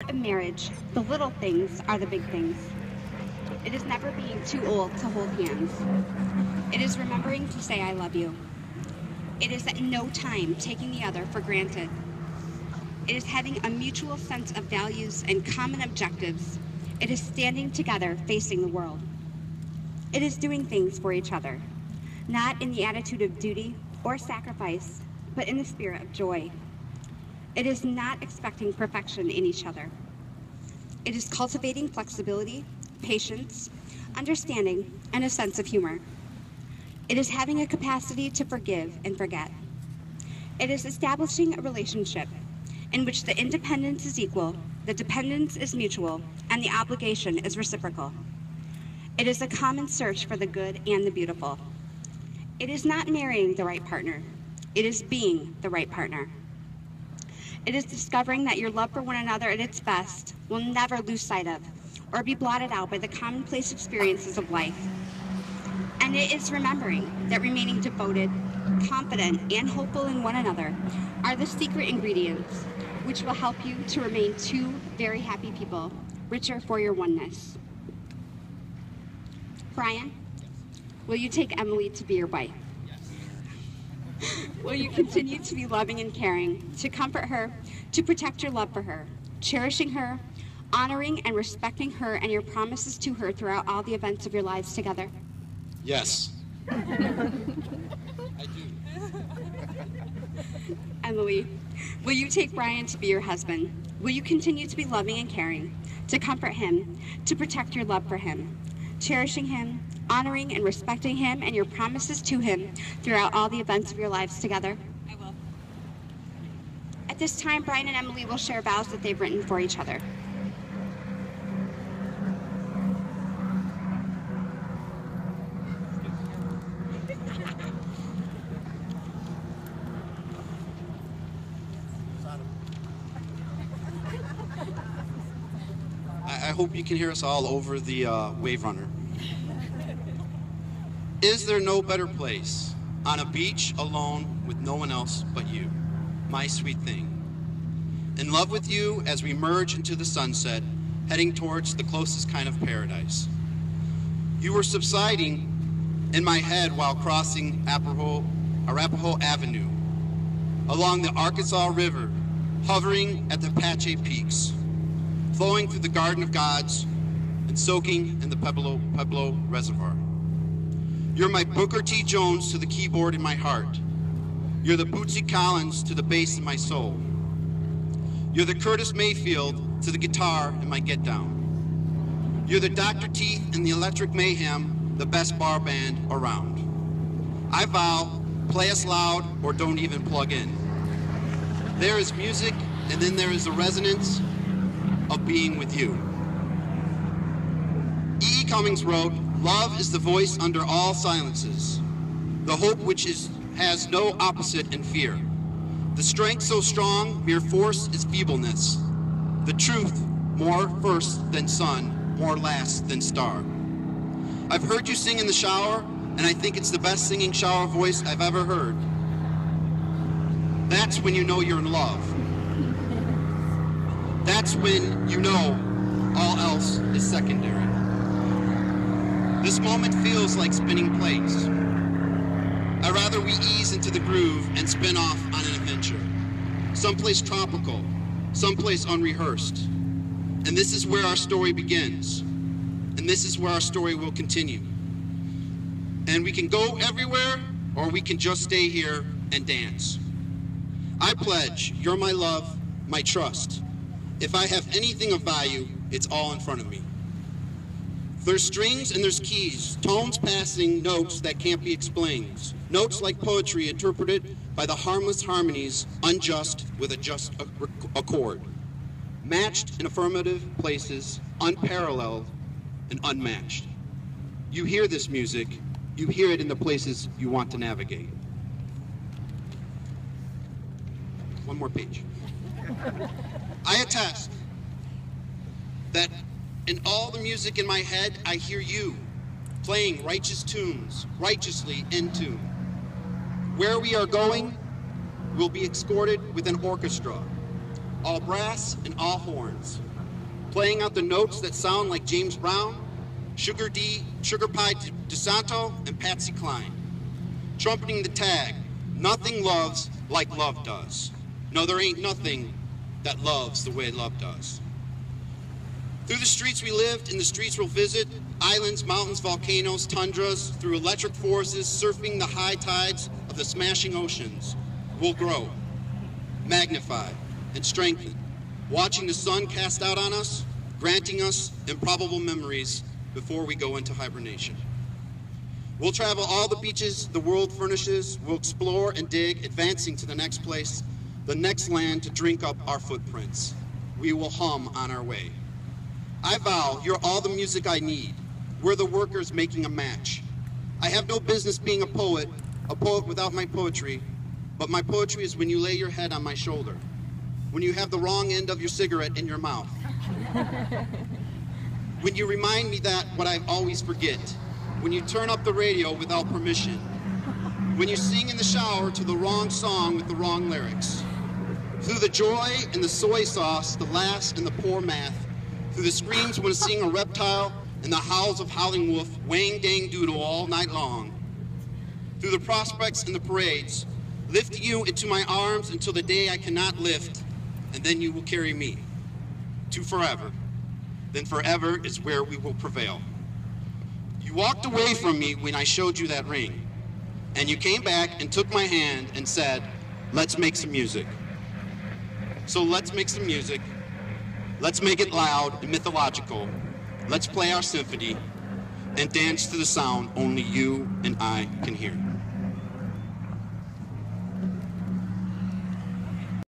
In marriage, the little things are the big things. It is never being too old to hold hands. It is remembering to say I love you. It is at no time taking the other for granted. It is having a mutual sense of values and common objectives. It is standing together facing the world. It is doing things for each other, not in the attitude of duty or sacrifice, but in the spirit of joy. It is not expecting perfection in each other. It is cultivating flexibility, patience, understanding, and a sense of humor. It is having a capacity to forgive and forget. It is establishing a relationship in which the independence is equal, the dependence is mutual, and the obligation is reciprocal. It is a common search for the good and the beautiful. It is not marrying the right partner. It is being the right partner. It is discovering that your love for one another at its best will never lose sight of or be blotted out by the commonplace experiences of life. And it is remembering that remaining devoted, confident, and hopeful in one another are the secret ingredients which will help you to remain two very happy people, richer for your oneness. Brian, will you take Emily to be your wife? Will you continue to be loving and caring, to comfort her, to protect your love for her, cherishing her, honoring and respecting her and your promises to her throughout all the events of your lives together? Yes. I do. Emily, will you take Brian to be your husband? Will you continue to be loving and caring, to comfort him, to protect your love for him, cherishing him, honoring and respecting him and your promises to him throughout all the events of your lives together? I will. At this time, Brian and Emily will share vows that they've written for each other. I hope you can hear us all over the Wave Runner. Is there no better place on a beach alone with no one else but you, my sweet thing? In love with you as we merge into the sunset, heading towards the closest kind of paradise. You were subsiding in my head while crossing Arapahoe Avenue, along the Arkansas River, hovering at the Apache Peaks, flowing through the Garden of Gods and soaking in the Pueblo Reservoir. You're my Booker T. Jones to the keyboard in my heart. You're the Bootsy Collins to the bass in my soul. You're the Curtis Mayfield to the guitar in my get down. You're the Dr. Teeth in the Electric Mayhem, the best bar band around. I vow, play us loud or don't even plug in. There is music, and then there is the resonance of being with you. E. E. Cummings wrote, "Love is the voice under all silences, the hope which has no opposite in fear. The strength so strong, mere force is feebleness. The truth, more first than sun, more last than star." I've heard you sing in the shower, and I think it's the best singing shower voice I've ever heard. That's when you know you're in love. That's when you know all else is secondary. This moment feels like spinning plates. I'd rather we ease into the groove and spin off on an adventure. Someplace tropical, someplace unrehearsed. And this is where our story begins. And this is where our story will continue. And we can go everywhere, or we can just stay here and dance. I pledge, you're my love, my trust. If I have anything of value, it's all in front of me. There's strings and there's keys, tones passing notes that can't be explained. Notes like poetry interpreted by the harmless harmonies, unjust with a just accord. Matched in affirmative places, unparalleled and unmatched. You hear this music, you hear it in the places you want to navigate. One more page. I attest that in all the music in my head, I hear you playing righteous tunes, righteously in tune. Where we are going, we'll be escorted with an orchestra. all brass and all horns, playing out the notes that sound like James Brown, Sugar Pie DeSanto, and Patsy Cline, trumpeting the tag, nothing loves like love does. No, there ain't nothing that loves the way love does. Through the streets we lived, in the streets we'll visit, islands, mountains, volcanoes, tundras, through electric forces, surfing the high tides of the smashing oceans, we'll grow, magnify, and strengthen, watching the sun cast out on us, granting us improbable memories before we go into hibernation. We'll travel all the beaches the world furnishes, we'll explore and dig, advancing to the next place, the next land to drink up our footprints. We will hum on our way. I vow you're all the music I need. We're the workers making a match. I have no business being a poet without my poetry, but my poetry is when you lay your head on my shoulder, when you have the wrong end of your cigarette in your mouth, when you remind me that what I always forget, when you turn up the radio without permission, when you sing in the shower to the wrong song with the wrong lyrics, through the joy and the soy sauce, the last and the poor math, through the screams when seeing a reptile and the howls of howling wolf, wang dang doodle all night long, through the prospects and the parades, lifting you into my arms until the day I cannot lift, and then you will carry me to forever. Then forever is where we will prevail. You walked away from me when I showed you that ring, and you came back and took my hand and said, let's make some music. So let's make some music. Let's make it loud and mythological. Let's play our symphony and dance to the sound only you and I can hear.